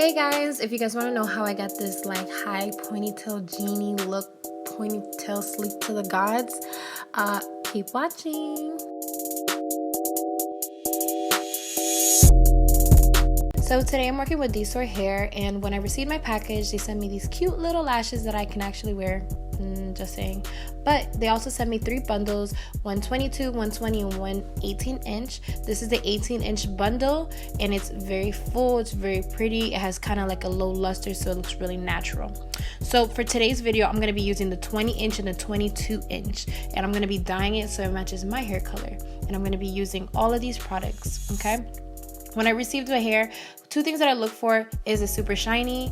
Hey guys, if you guys want to know how I got this like high ponytail genie look, ponytail sleep to the gods, keep watching. So today I'm working with Dsoar hair, and when I received my package, they sent me these cute little lashes that I can actually wear. Just saying. But they also sent me 3 bundles, one 22, 120, and one 18-inch. This is the 18-inch bundle, and it's very full, it's very pretty. It has kind of like a low luster, so it looks really natural. So for today's video, I'm going to be using the 20-inch and the 22-inch, and I'm going to be dyeing it so it matches my hair color. And I'm going to be using all of these products, okay? When I received the hair, 2 things that I look for: is it super shiny?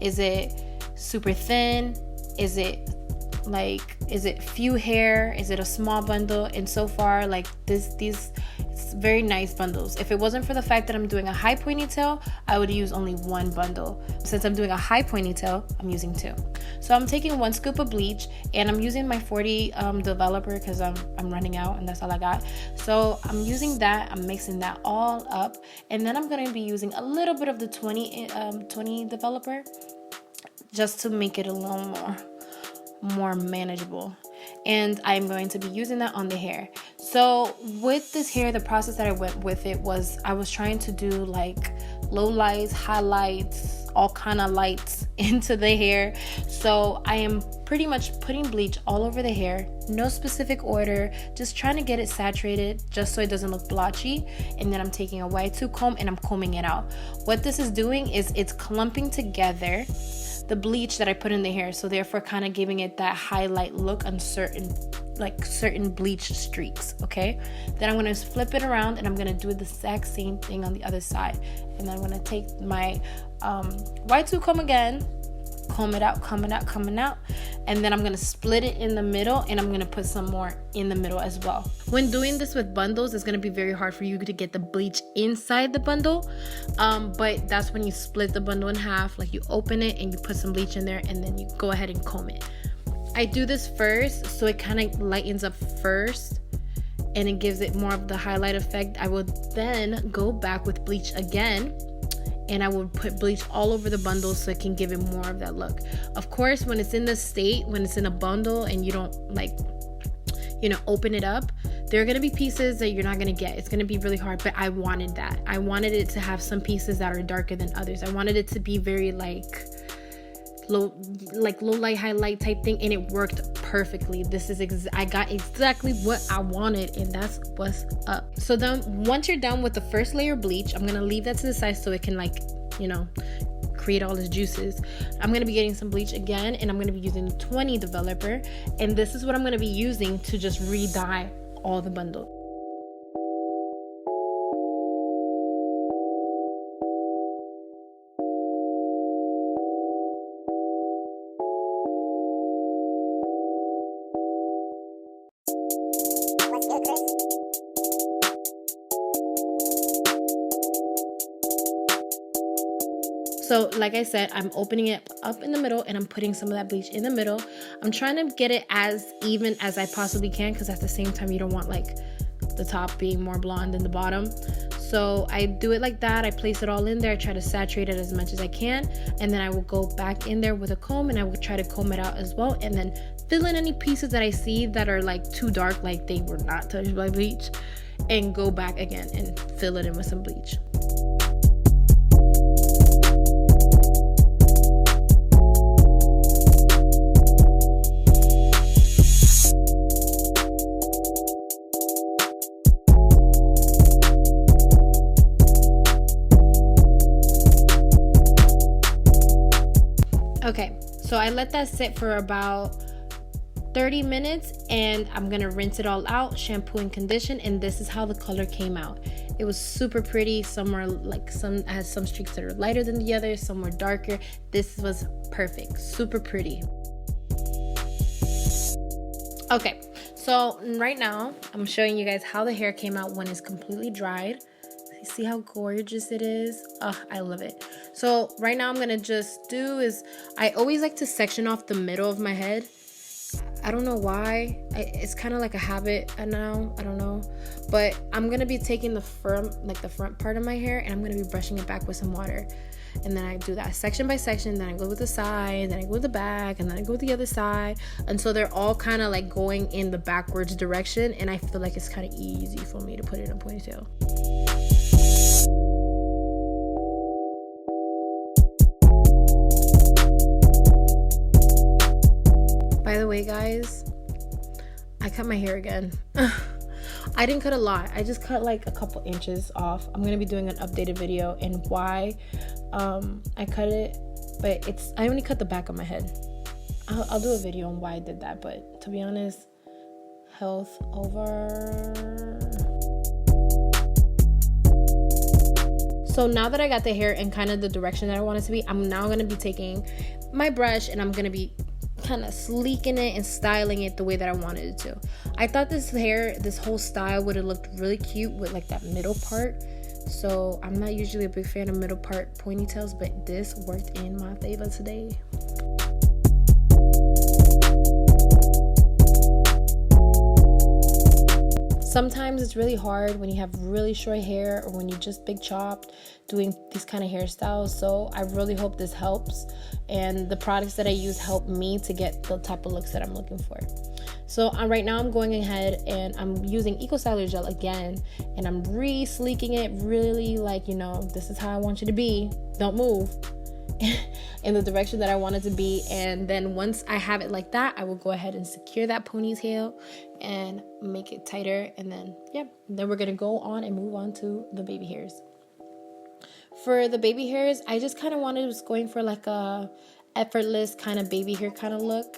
Is it super thin? Is it few hair? Is it a small bundle? And so far, like these it's very nice bundles. If it wasn't for the fact that I'm doing a high ponytail, I would use only 1 bundle. Since I'm doing a high ponytail, I'm using 2. So I'm taking 1 scoop of bleach, and I'm using my 40 developer because I'm running out and that's all I got. So I'm using that. I'm mixing that all up, and then I'm going to be using a little bit of the 20 developer just to make it a little more manageable, and I'm going to be using that on the hair. So with this hair, the process that I went with it was I was trying to do like low lights, highlights, all kind of lights into the hair. So I am pretty much putting bleach all over the hair, no specific order, just trying to get it saturated just so it doesn't look blotchy. And then I'm taking a Y2 comb and I'm combing it out. What this is doing is it's clumping together the bleach that I put in the hair, so therefore kind of giving it that highlight look on certain bleach streaks. Okay, then I'm going to flip it around and I'm going to do the exact same thing on the other side. And then I'm going to take my Y2 comb again, comb it out, coming out, and then I'm going to split it in the middle, and I'm going to put some more in the middle as well. When doing this with bundles, it's going to be very hard for you to get the bleach inside the bundle, but that's when you split the bundle in half. Like you open it and you put some bleach in there, and then you go ahead and comb it. I do this first so it kind of lightens up first and it gives it more of the highlight effect. I will then go back with bleach again, and I would put bleach all over the bundle so it can give it more of that look. Of course, when it's in the state, when it's in a bundle and you don't open it up, there are going to be pieces that you're not going to get. It's going to be really hard, but I wanted that. I wanted it to have some pieces that are darker than others. I wanted it to be very low light, highlight type thing, and it worked perfectly. I got exactly what I wanted, and that's what's up. So then once you're done with the first layer of bleach, I'm gonna leave that to the side so it can create all its juices. I'm gonna be getting some bleach again, and I'm gonna be using the 20 developer, and this is what I'm gonna be using to just re-dye all the bundle. So like I said, I'm opening it up in the middle and I'm putting some of that bleach in the middle. I'm trying to get it as even as I possibly can, because at the same time you don't want like the top being more blonde than the bottom. So I do it like that. I place it all in there. I try to saturate it as much as I can, and then I will go back in there with a comb and I will try to comb it out as well, and then fill in any pieces that I see that are like too dark, like they were not touched by bleach, and go back again and fill it in with some bleach. Okay, so I let that sit for about 30 minutes, and I'm gonna rinse it all out, shampoo and condition, and this is how the color came out. It was super pretty. Some has some streaks that are lighter than the others, some were darker. This was perfect, super pretty. Okay, so right now I'm showing you guys how the hair came out when it's completely dried. See how gorgeous it is? Oh, I love it. So right now I'm gonna just I always like to section off the middle of my head. I don't know why. It's kind of like a habit now. I don't know. But I'm going to be taking the front part of my hair, and I'm going to be brushing it back with some water. And then I do that section by section. Then I go with the side, then I go with the back, and then I go with the other side. And so they're all kind of like going in the backwards direction. And I feel like it's kind of easy for me to put it in a ponytail. By the way, guys, I cut my hair again. I didn't cut a lot. I just cut like a couple inches off. I'm going to be doing an updated video and why I cut it. But I only cut the back of my head. I'll do a video on why I did that. But to be honest, health over. So now that I got the hair in kind of the direction that I want it to be, I'm now going to be taking my brush and I'm going to be kind of sleeking it and styling it the way that I wanted it to. I thought this whole style would have looked really cute with like that middle part. So I'm not usually a big fan of middle part ponytails, but this worked in my favor today. Sometimes it's really hard when you have really short hair or when you just big chopped doing these kind of hairstyles. So I really hope this helps, and the products that I use help me to get the type of looks that I'm looking for. So right now I'm going ahead and I'm using Eco Styler Gel again, and I'm re-sleeking it really like, you know, this is how I want you to be. Don't move. In the direction that I want it to be. And then once I have it like that, I will go ahead and secure that ponytail and make it tighter. And then then we're gonna go on and move on to the baby hairs. For the baby hairs, I just kind of was going for like a effortless kind of baby hair kind of look.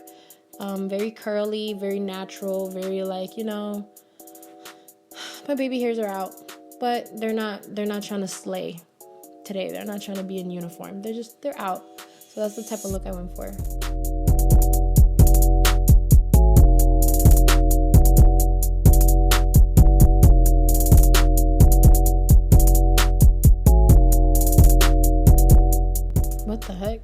Very curly, very natural, very like, you know, my baby hairs are out, but they're not trying to slay today. They're not trying to be in uniform. They're out. So that's the type of look I went for. What the heck?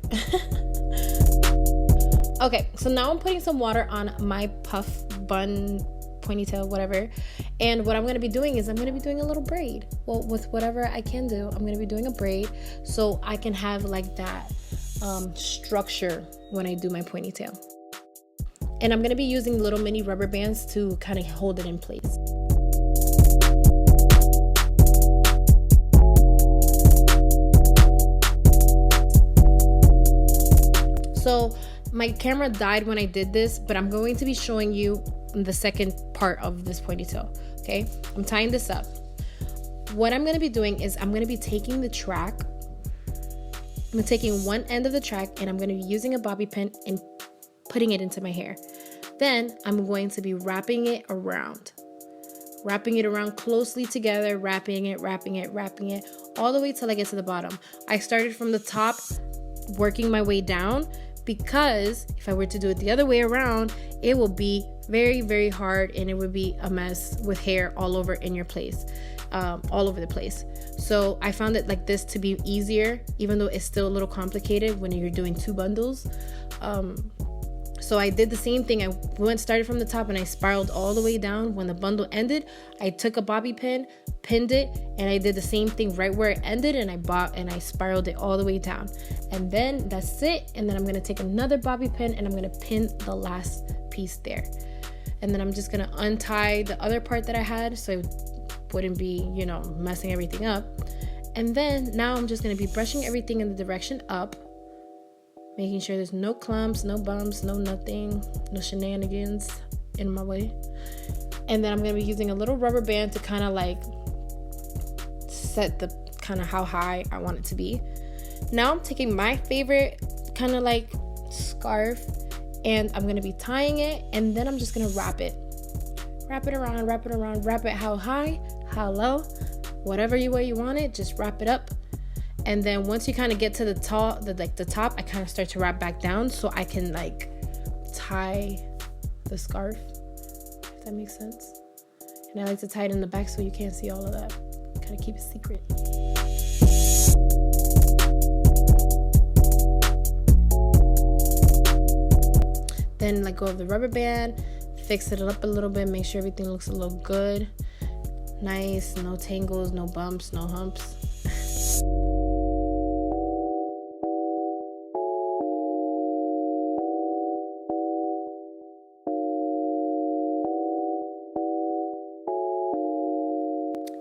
Okay, so now I'm putting some water on my puff bun ponytail, whatever. And what I'm going to be doing is I'm going to be doing a little braid. Well, with whatever I can do, I'm going to be doing a braid so I can have like that structure when I do my ponytail. And I'm going to be using little mini rubber bands to kind of hold it in place. So my camera died when I did this, but I'm going to be showing you the second part of this ponytail. Okay, I'm tying this up. What I'm going to be doing is I'm going to be taking the track. I'm taking one end of the track and I'm going to be using a bobby pin and putting it into my hair. Then I'm going to be wrapping it around closely together, wrapping it all the way till I get to the bottom. I started from the top, working my way down, because if I were to do it the other way around, it will be very, very hard and it would be a mess with hair all over in your place, all over the place. So I found it like this to be easier, even though it's still a little complicated when you're doing two bundles. So I did the same thing. I started from the top and I spiraled all the way down. When the bundle ended, I took a bobby pin, pinned it, and I did the same thing right where it ended, and I spiraled it all the way down. And then that's it. And then I'm gonna take another bobby pin and I'm gonna pin the last piece there. And then I'm just gonna untie the other part that I had so it wouldn't be, you know, messing everything up. And then now I'm just gonna be brushing everything in the direction up, making sure there's no clumps, no bumps, no nothing, no shenanigans in my way. And then I'm going to be using a little rubber band to kind of like set the kind of how high I want it to be. Now I'm taking my favorite kind of like scarf and I'm going to be tying it, and then I'm just going to wrap it around, wrap it how high, how low, whatever way you want it, just wrap it up. And then once you kind of get to the top, I kind of start to wrap back down so I can like tie the scarf, if that makes sense. And I like to tie it in the back so you can't see all of that. Kind of keep it secret. Then let go of the rubber band, fix it up a little bit, make sure everything looks a little good. Nice, no tangles, no bumps, no humps.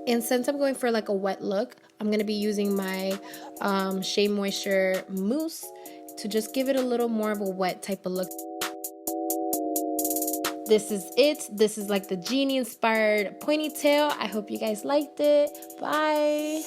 And since I'm going for like a wet look, I'm going to be using my Shea Moisture Mousse to just give it a little more of a wet type of look. This is it. This is like the Genie inspired ponytail. I hope you guys liked it. Bye.